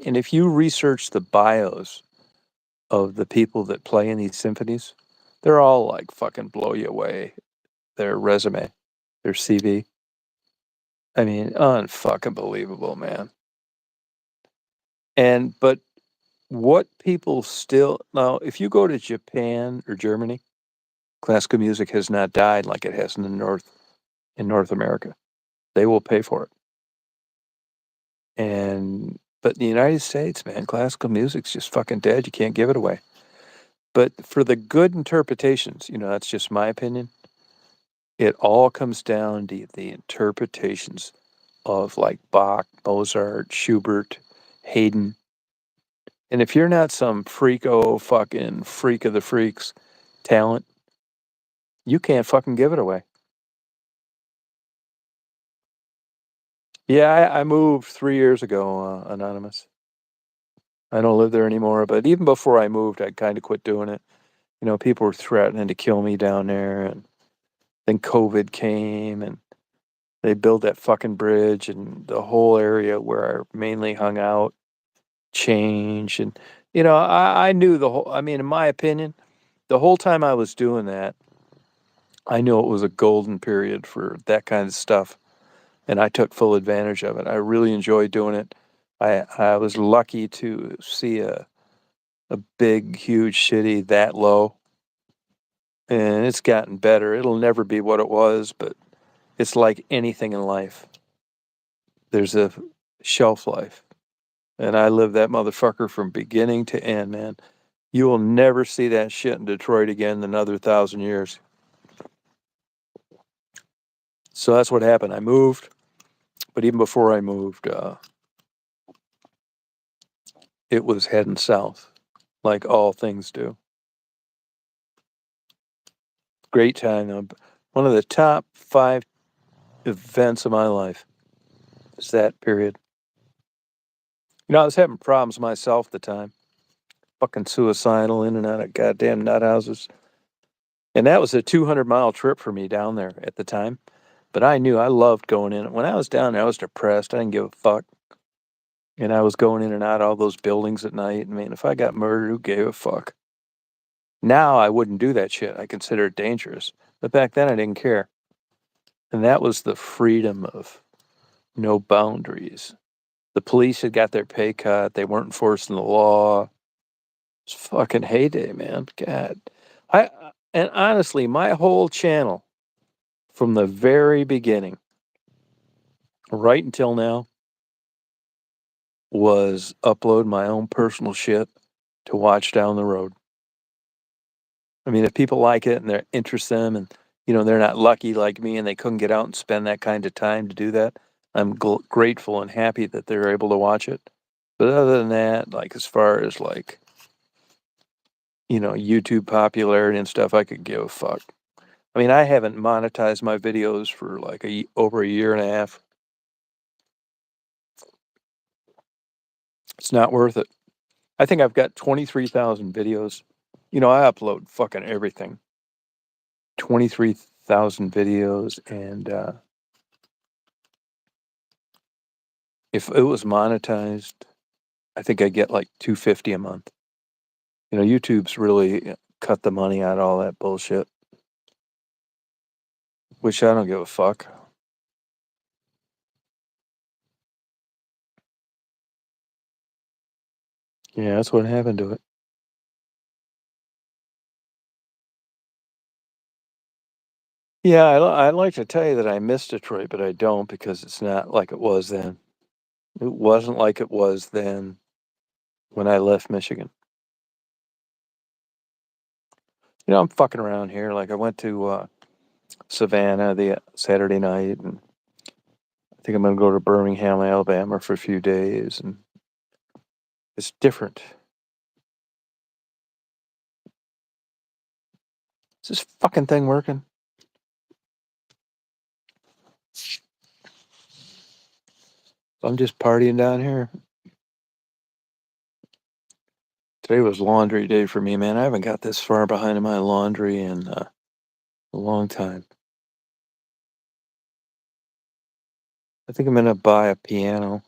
And if you research the bios of the people that play in these symphonies, they're all like fucking blow you away. Their resume, their CV. I mean, unfucking believable, man. But what people still now, if you go to Japan or Germany, classical music has not died like it has in the North America. They will pay for it. But in the United States, man, classical music's just fucking dead. You can't give it away. But for the good interpretations, that's just my opinion. It all comes down to the interpretations of like Bach, Mozart, Schubert, Haydn. And if you're not some fucking freak of the freaks talent, you can't fucking give it away. Yeah, I moved 3 years ago, Anonymous. I don't live there anymore, but even before I moved, I kind of quit doing it. People were threatening to kill me down there, and then COVID came, and they built that fucking bridge, and the whole area where I mainly hung out changed. And, I knew I mean, in my opinion, the whole time I was doing that, I knew it was a golden period for that kind of stuff. And I took full advantage of it. I really enjoyed doing it. I was lucky to see a big, huge city that low. And it's gotten better. It'll never be what it was, but it's like anything in life. There's a shelf life. And I lived that motherfucker from beginning to end, man. You will never see that shit in Detroit again in another 1,000 years. So that's what happened. I moved, but even before I moved, it was heading south, like all things do. Great time, though. One of the top 5 events of my life is that period. I was having problems myself at the time. Fucking suicidal, in and out of goddamn nut houses. And that was a 200-mile trip for me down there at the time. But I knew I loved going in. When I was down there, I was depressed. I didn't give a fuck. And I was going in and out of all those buildings at night. I mean, if I got murdered, who gave a fuck? Now I wouldn't do that shit. I consider it dangerous. But back then I didn't care. And that was the freedom of no boundaries. The police had got their pay cut. They weren't enforcing the law. It's fucking heyday, man. God. And honestly, my whole channel from the very beginning, right until now, was upload my own personal shit to watch down the road. I mean, if people like it and they're interested in them, and they're not lucky like me and they couldn't get out and spend that kind of time to do that, I'm grateful and happy that they're able to watch it. But other than that, like as far as like YouTube popularity and stuff, I could give a fuck. I mean, I haven't monetized my videos for like over a year and a half. It's not worth it. I think I've got 23,000 videos. I upload fucking everything. 23,000 videos, and if it was monetized, I think I get like 250 a month. YouTube's really cut the money out of all that bullshit, which I don't give a fuck. Yeah, that's what happened to it. Yeah, I'd like to tell you that I miss Detroit, but I don't, because it's not like it was then. It wasn't like it was then when I left Michigan. I'm fucking around here. Like I went to Savannah the Saturday night, and I think I'm gonna go to Birmingham, Alabama for a few days, and it's different. Is this fucking thing working? I'm just partying down here. Today was laundry day for me, man. I haven't got this far behind in my laundry in a long time. I think I'm gonna buy a piano.